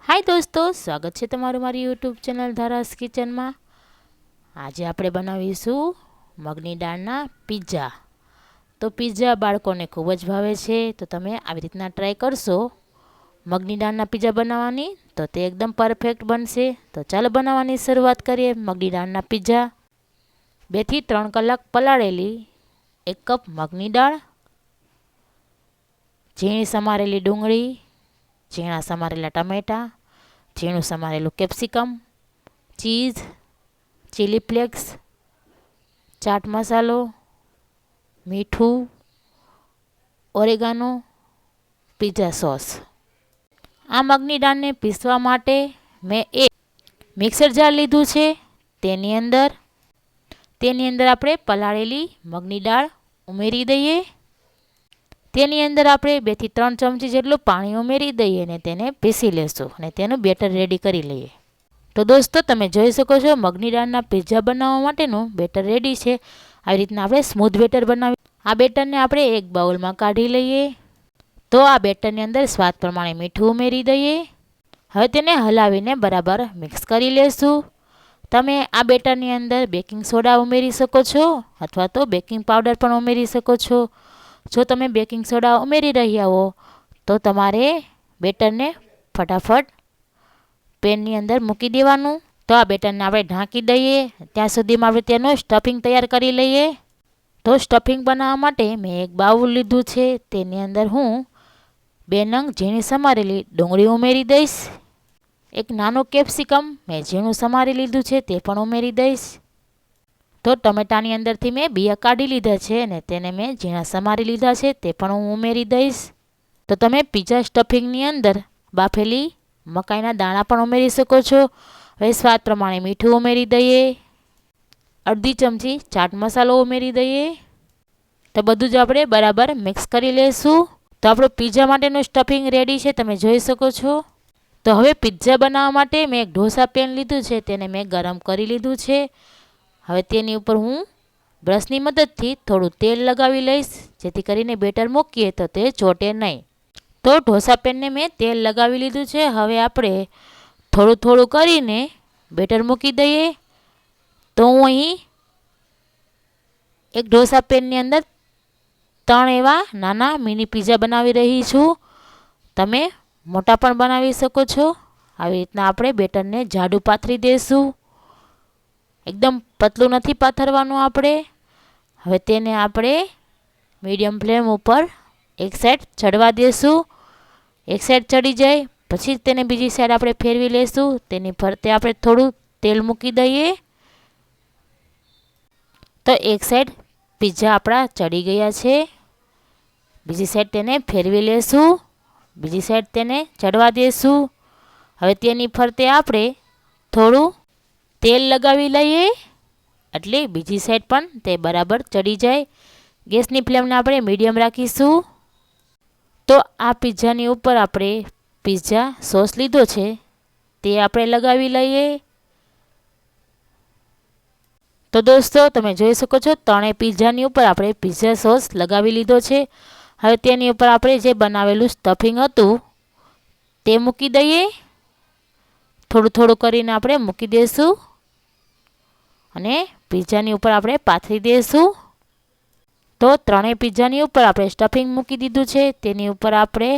हाय दोस्तों, स्वागत है तमारू मारी यूट्यूब चैनल धारास किचन में। आज આપણે બનાવીશું મગની દાળના પિઝા। તો પિઝા બાળકોને ખૂબ જ ભાવે છે, તો તમે આવી રીતના ટ્રાય કરશો મગની દાળના પિઝા બનાવવાની, તો તે એકદમ પરફેક્ટ બનશે। તો ચાલો બનાવવાની શરૂઆત કરીએ। મગની દાળના પિઝા 2 થી 3 કલાક પલાળેલી 1 કપ મગની દાળ, ઝીણી સમારેલી ડુંગળી, ઝીણા સમારેલા ટમેટા, ઝીણું સમારેલું capsicum, cheese, chilli flakes, chaat મસાલો, મીઠું, ઓરેગાનો, પિઝા સોસ। આ મગની દાળને પીસવા માટે મેં એક મિક્સર જાર લીધું છે। તેની અંદર આપણે પલાળેલી મગની દાળ ઉમેરી દઈએ। તેની અંદર આપણે 2 થી 3 ચમચી જેટલું પાણી ઉમેરી દઈએ અને તેને પીસી લેશું અને તેનું બેટર રેડી કરી લઈએ। તો દોસ્તો, તમે જોઈ શકો છો મગની દાળના પિઝા બનાવવા માટેનું બેટર રેડી છે। આવી રીતના આપણે સ્મૂથ બેટર બનાવી આ બેટરને આપણે એક બાઉલમાં કાઢી લઈએ। તો આ બેટરની અંદર સ્વાદ પ્રમાણે મીઠું ઉમેરી દઈએ। હવે તેને હલાવીને બરાબર મિક્સ કરી લેશું। તમે આ બેટરની અંદર બેકિંગ સોડા ઉમેરી શકો છો અથવા તો બેકિંગ પાવડર પણ ઉમેરી શકો છો। જો તમે બેકિંગ સોડા ઉમેરી રહ્યા હો તો તમારે બેટરને ફટાફટ પેનની અંદર મૂકી દેવાનું। તો આ બેટરને આપણે ઢાંકી દઈએ, ત્યાં સુધીમાં આપણે તેનું સ્ટફિંગ તૈયાર કરી લઈએ। તો સ્ટફિંગ બનાવવા માટે મેં એક બાઉલ લીધું છે। તેની અંદર હું 2 નંગ ઝીણી સમારેલી ડુંગળી ઉમેરી દઈશ। એક નાનું કેપ્સિકમ મેં ઝીણું સમારી લીધું છે, તે પણ ઉમેરી દઈશ। તો ટમેટાની અંદરથી મેં બિયા કાઢી લીધા છે અને તેને મેં ઝીણા સમારી લીધા છે, તે પણ હું ઉમેરી દઈશ। તો તમે પિઝા સ્ટફિંગની અંદર બાફેલી મકાઈના દાણા પણ ઉમેરી શકો છો। હવે સ્વાદ પ્રમાણે મીઠું ઉમેરી દઈએ, અડધી ચમચી ચાટ મસાલો ઉમેરી દઈએ। તો બધું જ આપણે બરાબર મિક્સ કરી લઈશું। તો આપણું પિઝા માટેનું સ્ટફિંગ રેડી છે, તમે જોઈ શકો છો। તો હવે પિઝા બનાવવા માટે મેં એક ઢોસા પેન લીધું છે, તેને મેં ગરમ કરી લીધું છે। હવે તેની ઉપર હું બ્રશની મદદથી થોડું તેલ લગાવી લઈશ, જેથી કરીને બેટર મૂકીએ તો તે ચોટે નહીં। તો ઢોસા પેનને મેં તેલ લગાવી લીધું છે। હવે આપણે થોડું થોડું કરીને બેટર મૂકી દઈએ। તો હું અહીં એક ઢોસા પેનની અંદર 3 એવા નાના મિની પિઝા બનાવી રહી છું। તમે મોટા પણ બનાવી શકો છો। આવી રીતના આપણે બેટરને જાડું પાથરી દઈશું, એકદમ પતલું નથી પાથરવાનું આપણે। હવે તેને આપણે મીડિયમ ફ્લેમ ઉપર એક સાઈડ ચડવા દઈશું। એક સાઈડ ચડી જાય પછી તેને બીજી સાઈડ આપણે ફેરવી લઈશું। તેની ફરતે આપણે થોડું તેલ મૂકી દઈએ। તો એક સાઈડ પિઝા આપણા ચડી ગયા છે, બીજી સાઈડ તેને ફેરવી લઈશું, બીજી સાઈડ તેને ચડવા દઈશું। હવે તેની ફરતે આપણે થોડું તેલ લગાવી લઈએ એટલે બીજી સાઈડ પણ તે બરાબર ચડી જાય। ગેસની ફ્લેમને આપણે મીડિયમ રાખીશું। તો આ પિઝાની ઉપર આપણે પિઝા સોસ લીધો છે, તે આપણે લગાવી લઈએ। તો દોસ્તો, તમે જોઈ શકો છો 3 પિઝાની ઉપર આપણે પિઝા સોસ લગાવી લીધો છે। હવે તેની ઉપર આપણે જે બનાવેલું સ્ટફિંગ હતું તે મૂકી દઈએ। થોડું થોડું કરીને આપણે મૂકી દઈશું અને પિઝાની ઉપર આપણે પાથરી દઈશું। તો 3 પિઝાની ઉપર આપણે સ્ટફિંગ મૂકી દીધું છે। તેની ઉપર આપણે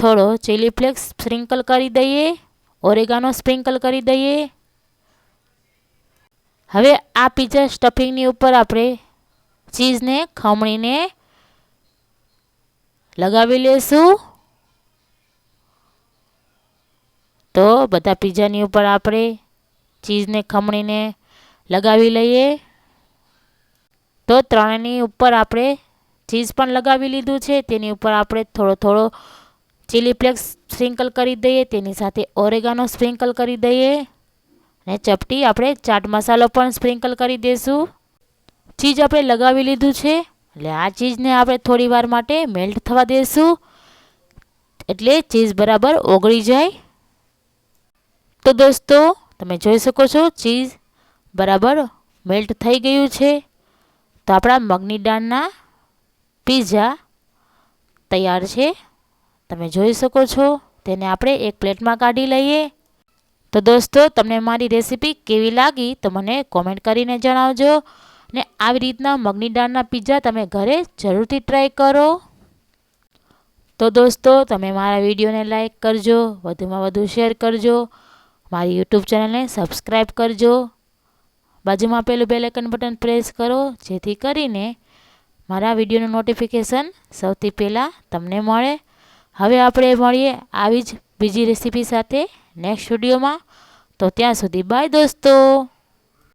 થોડો ચીલી ફ્લેક્સ સ્પ્રિંકલ કરી દઈએ, ઓરેગાનો સ્પ્રિંકલ કરી દઈએ। હવે આ પિઝા સ્ટફિંગની ઉપર આપણે ચીઝને ખમણીને લગાવી લઈશું। તો બધા પિઝાની ઉપર આપણે ચીઝને ખમણીને લગાવી લઈએ। તો 3ની ઉપર આપણે ચીઝ પણ લગાવી લીધું છે। તેની ઉપર આપણે થોડો થોડો ચીલી ફ્લેક્સ સ્પ્રિંકલ કરી દઈએ, તેની સાથે ઓરેગાનો સ્પ્રિંકલ કરી દઈએ અને ચપટી આપણે ચાટ મસાલો પણ સ્પ્રિંકલ કરી દઈશું। ચીઝ આપણે લગાવી લીધું છે એટલે આ ચીઝને આપણે થોડી વાર માટે મેલ્ટ થવા દઈશું, એટલે ચીઝ બરાબર ઓગળી જાય। તો દોસ્તો, તમે જોઈ શકો છો ચીઝ બરાબર મેલ્ટ થઈ ગયું છે। તો આપણા મગની દાળના પિઝા તૈયાર છે, તમે જોઈ શકો છો। તેને આપણે એક પ્લેટમાં કાઢી લઈએ. તો દોસ્તો, તમને મારી રેસીપી કેવી લાગી તો મને કોમેન્ટ કરીને જણાવજો. ને આવી રીતના મગની દાળના પિઝા તમે ઘરે જરૂરથી ટ્રાય કરો. તો દોસ્તો, તમે મારા વિડીયોને લાઈક કરજો, વધુમાં વધુ શેર કરજો, મારી યુટ્યુબ ચેનલને સબસ્ક્રાઈબ કરજો, બાજુમાં પેલું બેલ આઇકન બટન પ્રેસ કરો, જેથી કરીને મારા વિડીયોનું નોટિફિકેશન સૌથી પહેલાં તમને મળે. હવે આપણે મળીએ આવી જ બીજી રેસીપી સાથે નેક્સ્ટ વિડીયોમાં. તો ત્યાં સુધી બાય દોસ્તો.